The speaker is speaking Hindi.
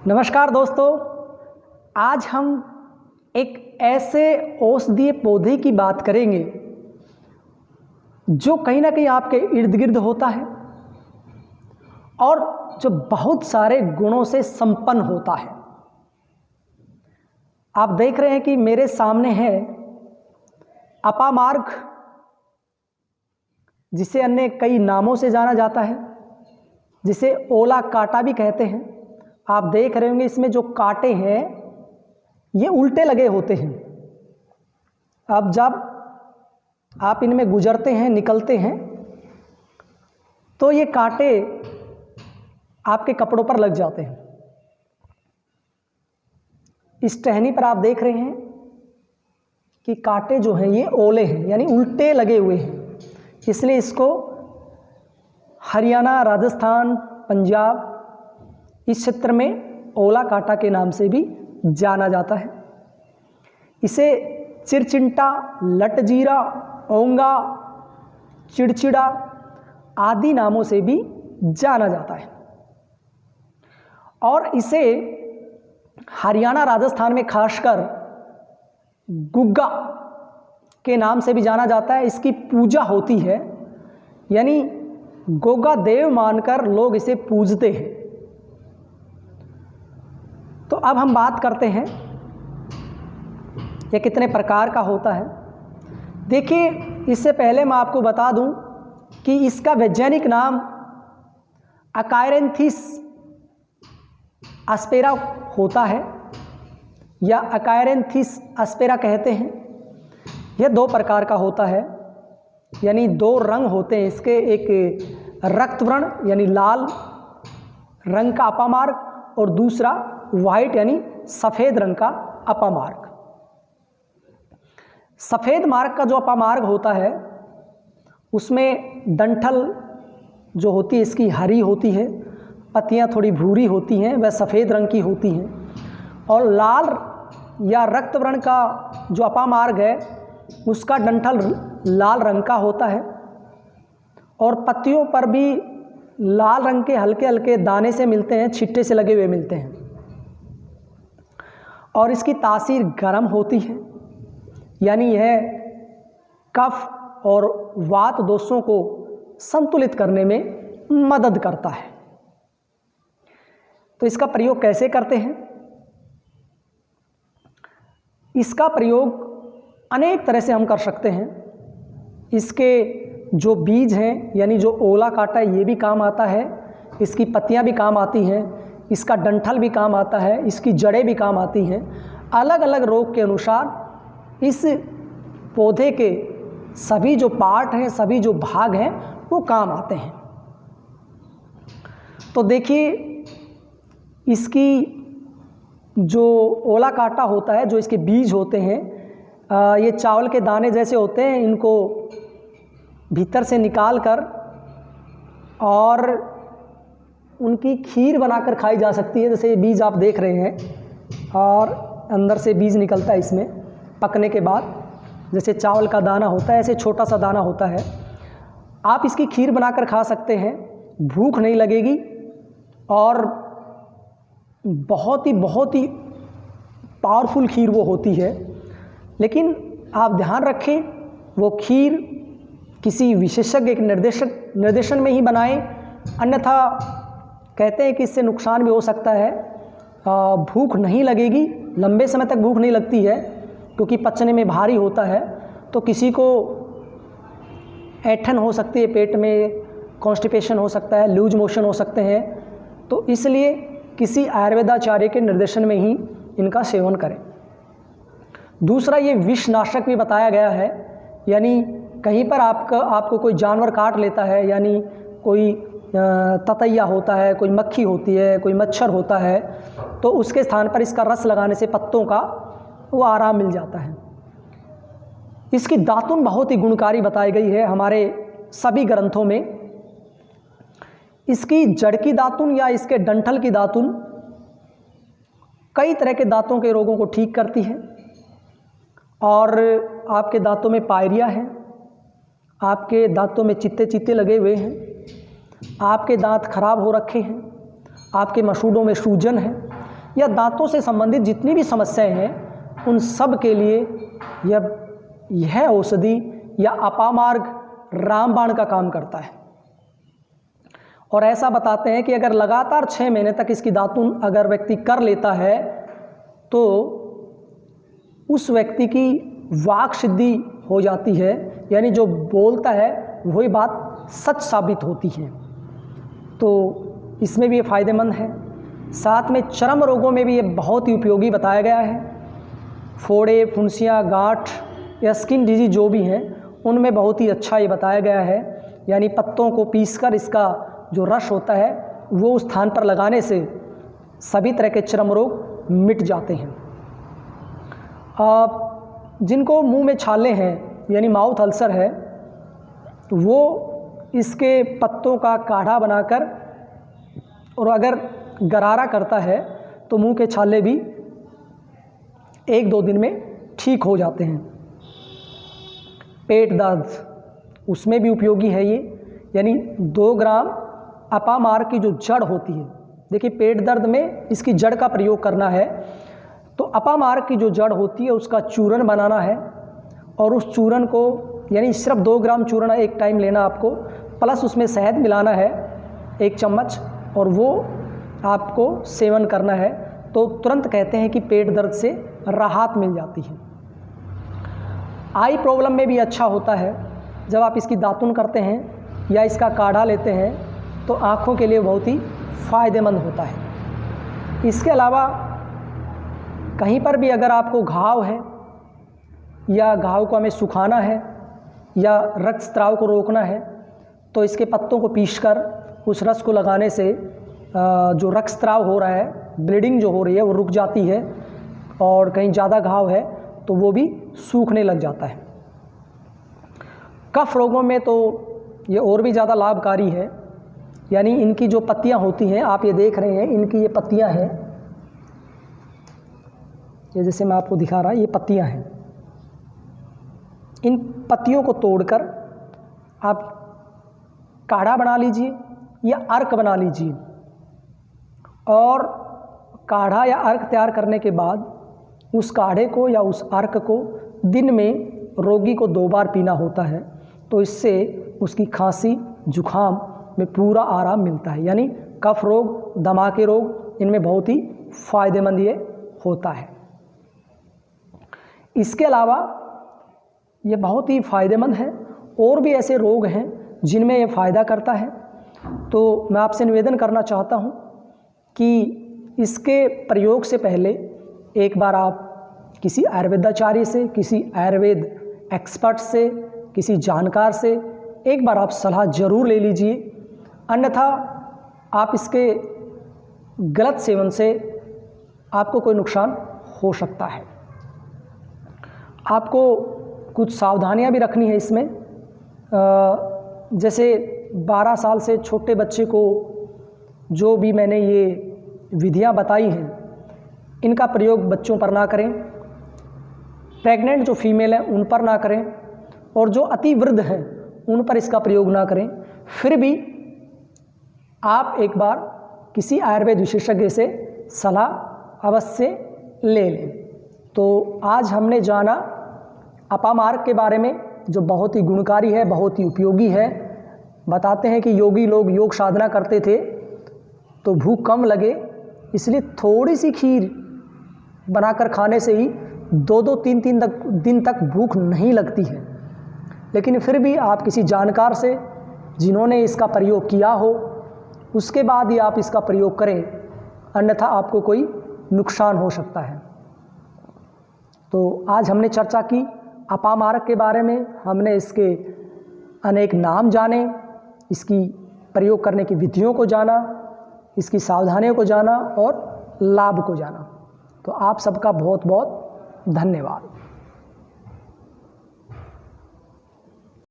नमस्कार दोस्तों, आज हम एक ऐसे औषधीय पौधे की बात करेंगे जो कहीं ना कहीं आपके इर्द गिर्द होता है और जो बहुत सारे गुणों से संपन्न होता है। आप देख रहे हैं कि मेरे सामने है अपामार्ग, जिसे अन्य कई नामों से जाना जाता है, जिसे ओला काटा भी कहते हैं। आप देख रहे होंगे इसमें जो कांटे हैं ये उल्टे लगे होते हैं। अब जब आप इनमें गुजरते हैं, निकलते हैं, तो ये कांटे आपके कपड़ों पर लग जाते हैं। इस टहनी पर आप देख रहे हैं कि कांटे जो हैं ये ओले हैं, यानी उल्टे लगे हुए हैं। इसलिए इसको हरियाणा, राजस्थान, पंजाब इस क्षेत्र में ओला काटा के नाम से भी जाना जाता है। इसे चिरचिंटा, लटजीरा, ओंगा, चिड़चिड़ा आदि नामों से भी जाना जाता है और इसे हरियाणा, राजस्थान में खासकर गुग्गा के नाम से भी जाना जाता है। इसकी पूजा होती है, यानी गोगा देव मानकर लोग इसे पूजते हैं। तो अब हम बात करते हैं ये कितने प्रकार का होता है। देखिए, इससे पहले मैं आपको बता दूं कि इसका वैज्ञानिक नाम अकायरेंथिस एस्पेरा होता है या अकायरेंथिस एस्पेरा कहते हैं। यह दो प्रकार का होता है, यानी दो रंग होते हैं इसके, एक रक्तवर्ण यानी लाल रंग का अपामार्ग और दूसरा वाइट यानी सफ़ेद रंग का अपामार्ग। सफ़ेद मार्ग का जो अपामार्ग होता है उसमें डंठल जो होती है इसकी हरी होती है, पत्तियां थोड़ी भूरी होती हैं, वह सफ़ेद रंग की होती हैं। और लाल या रक्तवर्ण का जो अपामार्ग है उसका डंठल लाल रंग का होता है और पत्तियों पर भी लाल रंग के हल्के हल्के दाने से मिलते हैं, छिट्टे से लगे हुए मिलते हैं। और इसकी तासीर गर्म होती है, यानी यह कफ और वात दोषों को संतुलित करने में मदद करता है। तो इसका प्रयोग कैसे करते हैं? इसका प्रयोग अनेक तरह से हम कर सकते हैं। इसके जो बीज हैं, यानी जो ओला काटा है, ये भी काम आता है। इसकी पत्तियां भी काम आती हैं, इसका डंठल भी काम आता है, इसकी जड़ें भी काम आती हैं। अलग अलग रोग के अनुसार इस पौधे के सभी जो पार्ट हैं, सभी जो भाग हैं, वो काम आते हैं। तो देखिए, इसकी जो ओला काटा होता है, जो इसके बीज होते हैं, ये चावल के दाने जैसे होते हैं। इनको भीतर से निकाल कर और उनकी खीर बनाकर खाई जा सकती है। जैसे ये बीज आप देख रहे हैं और अंदर से बीज निकलता है इसमें पकने के बाद। जैसे चावल का दाना होता है, ऐसे छोटा सा दाना होता है। आप इसकी खीर बनाकर खा सकते हैं, भूख नहीं लगेगी और बहुत ही पावरफुल खीर वो होती है। लेकिन आप ध्यान रखें, वो खीर किसी विशेषज्ञ के निर्देशन में ही बनाएं, अन्यथा कहते हैं कि इससे नुकसान भी हो सकता है। भूख नहीं लगेगी, लंबे समय तक भूख नहीं लगती है क्योंकि पचने में भारी होता है। तो किसी को ऐंठन हो सकती है, पेट में कॉन्स्टिपेशन हो सकता है, लूज मोशन हो सकते हैं। तो इसलिए किसी आयुर्वेदाचार्य के निर्देशन में ही इनका सेवन करें। दूसरा, ये विषनाशक भी बताया गया है, यानी कहीं पर आपको कोई जानवर काट लेता है, यानी कोई ततैया होता है, कोई मक्खी होती है, कोई मच्छर होता है, तो उसके स्थान पर इसका रस लगाने से पत्तों का वो आराम मिल जाता है। इसकी दातुन बहुत ही गुणकारी बताई गई है हमारे सभी ग्रंथों में। इसकी जड़ की दातुन या इसके डंठल की दातुन कई तरह के दांतों के रोगों को ठीक करती है। और आपके दांतों में पायरिया है, आपके दांतों में चित्ते चित्ते लगे हुए हैं, आपके दांत खराब हो रखे हैं, आपके मसूड़ों में सूजन है, या दांतों से संबंधित जितनी भी समस्याएं हैं उन सब के लिए यह औषधि या अपामार्ग रामबाण का काम करता है। और ऐसा बताते हैं कि अगर लगातार 6 महीने तक इसकी दातुन अगर व्यक्ति कर लेता है तो उस व्यक्ति की वाक सिद्धि हो जाती है, यानी जो बोलता है वही बात सच साबित होती है। तो इसमें भी ये फ़ायदेमंद है। साथ में चर्म रोगों में भी ये बहुत ही उपयोगी बताया गया है। फोड़े, फुंसियाँ, गांठ या स्किन डिजीज जो भी हैं उनमें बहुत ही अच्छा ये बताया गया है। यानी पत्तों को पीसकर इसका जो रस होता है वो उस स्थान पर लगाने से सभी तरह के चर्म रोग मिट जाते हैं। जिनको मुंह में छाले हैं यानी माउथ अल्सर है वो इसके पत्तों का काढ़ा बनाकर और अगर गरारा करता है तो मुंह के छाले भी 1-2 दिन में ठीक हो जाते हैं। पेट दर्द उसमें भी उपयोगी है ये, यानी 2 ग्राम अपामार्ग की जो जड़ होती है, देखिए पेट दर्द में इसकी जड़ का प्रयोग करना है तो अपामार्ग की जो जड़ होती है उसका चूर्ण बनाना है और उस चूर्ण को यानी सिर्फ 2 ग्राम चूर्ण एक टाइम लेना आपको, प्लस उसमें शहद मिलाना है 1 चम्मच और वो आपको सेवन करना है। तो तुरंत कहते हैं कि पेट दर्द से राहत मिल जाती है। आई प्रॉब्लम में भी अच्छा होता है। जब आप इसकी दातुन करते हैं या इसका काढ़ा लेते हैं तो आँखों के लिए बहुत ही फ़ायदेमंद होता है। इसके अलावा कहीं पर भी अगर आपको घाव है या घाव को हमें सुखाना है या रक्तस्राव को रोकना है तो इसके पत्तों को पीसकर उस रस को लगाने से जो रक्तस्राव हो रहा है, ब्लीडिंग जो हो रही है वो रुक जाती है और कहीं ज़्यादा घाव है तो वो भी सूखने लग जाता है। कफ रोगों में तो ये और भी ज़्यादा लाभकारी है। यानी इनकी जो पत्तियां होती हैं, आप ये देख रहे हैं इनकी ये पत्तियां हैं, ये जैसे मैं आपको दिखा रहा, ये पत्तियां हैं। इन पत्तियों को तोड़कर आप काढ़ा बना लीजिए या अर्क बना लीजिए और काढ़ा या अर्क तैयार करने के बाद उस काढ़े को या उस अर्क को दिन में रोगी को 2 बार पीना होता है। तो इससे उसकी खांसी जुखाम में पूरा आराम मिलता है। यानी कफ रोग, दमा के रोग, इनमें बहुत ही फ़ायदेमंद ये होता है। इसके अलावा ये बहुत ही फ़ायदेमंद है। और भी ऐसे रोग हैं जिनमें ये फ़ायदा करता है। तो मैं आपसे निवेदन करना चाहता हूँ कि इसके प्रयोग से पहले एक बार आप किसी आयुर्वेदाचार्य से, किसी आयुर्वेद एक्सपर्ट से, किसी जानकार से एक बार आप सलाह ज़रूर ले लीजिए। अन्यथा आप इसके गलत सेवन से आपको कोई नुकसान हो सकता है। आपको कुछ सावधानियां भी रखनी है इसमें। जैसे 12 साल से छोटे बच्चे को जो भी मैंने ये विधियां बताई हैं इनका प्रयोग बच्चों पर ना करें। प्रेग्नेंट जो फीमेल हैं उन पर ना करें और जो अति वृद्ध हैं उन पर इसका प्रयोग ना करें। फिर भी आप एक बार किसी आयुर्वेद विशेषज्ञ से सलाह अवश्य ले लें। तो आज हमने जाना अपामार्ग के बारे में जो बहुत ही गुणकारी है, बहुत ही उपयोगी है। बताते हैं कि योगी लोग योग साधना करते थे तो भूख कम लगे इसलिए थोड़ी सी खीर बनाकर खाने से ही 2-2, 3-3 दिन तक भूख नहीं लगती है। लेकिन फिर भी आप किसी जानकार से जिन्होंने इसका प्रयोग किया हो उसके बाद ही आप इसका प्रयोग करें, अन्यथा आपको कोई नुकसान हो सकता है। तो आज हमने चर्चा की अपामार्ग के बारे में। हमने इसके अनेक नाम जाने, इसकी प्रयोग करने की विधियों को जाना, इसकी सावधानियों को जाना और लाभ को जाना। तो आप सबका बहुत बहुत धन्यवाद।